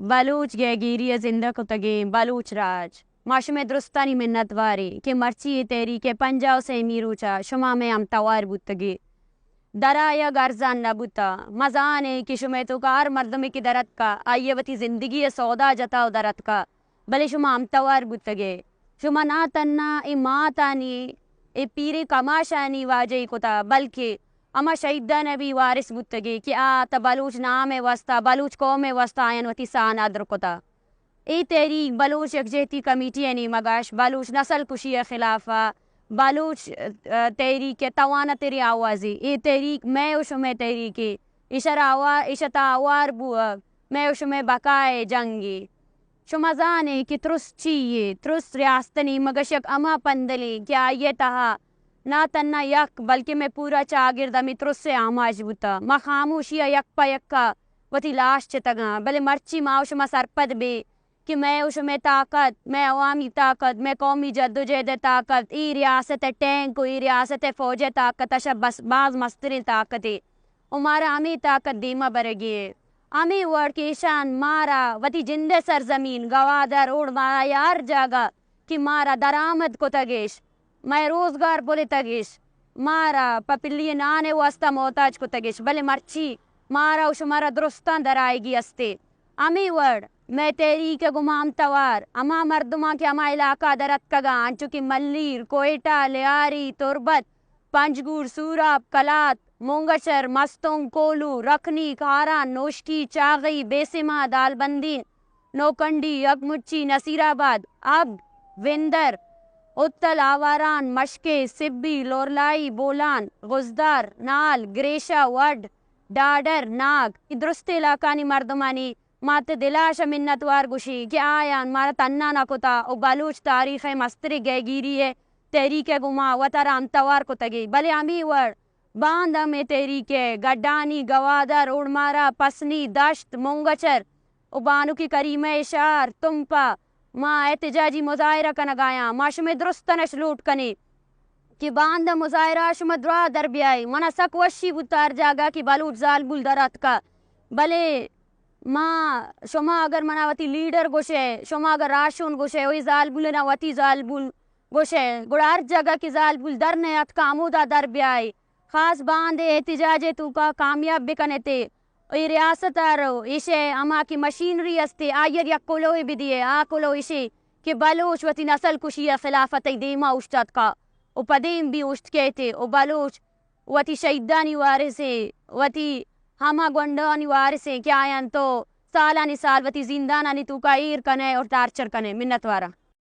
بلوچ گے گیری زندہ کو تگے بلوچ راج ماشم درستانی منت واری کہ مرچی تیری کے پنجاؤ سے میروچا شما میں ہم توار بوتگے درایا گرزان نبوتا مزانے کہ شما تو کار مردمی کی درت کا آئیے وتی زندگی سودا جتا درت کا بلے شما ہم توار بوتگے شما نا تننا ای ماتانی ای پیری کماشانی واجہی کتا بلکہ اما شہیدہ نبی وارث بوتگے کہ تا بلوچ نام وستا بلوچ قوم وستا آئین وتی سانا در کتا ای تحریک بلوچ یکجہتی کمیٹی یعنی مگاش بلوچ نسل کشی خلافہ بلوچ تحریک توانا تیری آوازی ای تحریک میں شما تحریکی اشتا آوار بوا میں شما بقائے جنگی شما زانے کہ ترس چیئے ترس ریاستنی مگش یک اما پندلی کیا یہ تہا نا تنہ یک بلکہ میں پورا چاگرد ہمیں ترس سے آماج بوتا ما خاموشیا یک پا یکا وتی لاش چتگا بلے مرچی ما شما سرپد بے کہ میں شما طاقت میں عوامی طاقت میں قومی جدوجہد طاقت ای ریاست ٹینک ای ریاست فوج طاقت اشا بس بعض مسترین طاقت ہمارا ہمیں طاقت دیما برگیے ہمیں ورڈ کے شان مارا وتی جند سرزمین گوادر اوڑ مارا یار جاگا کہ مارا درآمد کو تگیش میں روزگار بولے تگیش مارا پپلی نانے واسطہ محتاج کو تگیش بلے مرچی مارا و شمارا درستان در آئے گی استے ہمیں ورڈ میں تحریک گمام توار اما مردمہ کے اما علاقہ درت کگا انچوکی ملیر کوئٹہ لیاری تربت پنجگور سوراب کلات مونگشر مستونگ کولو رکھنی کھاران نوشکی چاغی بیسما دالبندین نوکنڈی یگمچی نصیرآباد اب وندر اتل آواران مشکے سبی لورلائی بولان غزدار نال گریشہ وڈ ڈاڈر ناگ درست علاقانی مردمانی مات دلاش منتوار گوشی کہ آیان مارا تنہ نہ کتا او بلوچ تاریخ مستر گئے گیری ہے تحریک گما وطرہ ہم توار کو تگی بلے ہمیں ورڈ باند ہمیں تحریک گڈانی گوادر اڑمارا پسنی دشت مونگچر او بانو کی کریم اشار تمپا ما احتجاجی مظاہرہ کنگایا ما شمی درستنش لوٹ کنے کہ باند مظاہرہ شما درا در بیائی منا سک وشی بتار جاگا کہ بلوچ زال بول درات کا بلے ما شما اگر منا وتی لیڈر گوشے شما اگر راشون گوشے وہی زال بولنا وتی زال بول گوشے گڑار جگہ کی زال بول در نیت کا عمودہ در بیائی خاص باندے احتجاج تو کا کامیاب بکنے تے ای ریاست آرو اسے اما کی مشینری استے آئیر یک کلوی بھی دیئے کلو اسے کہ بلوچ وتی نسل کشی خلافت دیما اشتت کا او پدیم بھی اشت کہتے او بلوچ وتی شہیدانی وارثے وتی ہما گنڈانی وارثے کیا آیان تو سالانی سال وتی زندانانی تو کا ایر کنے اور تارچر کنے منت وارا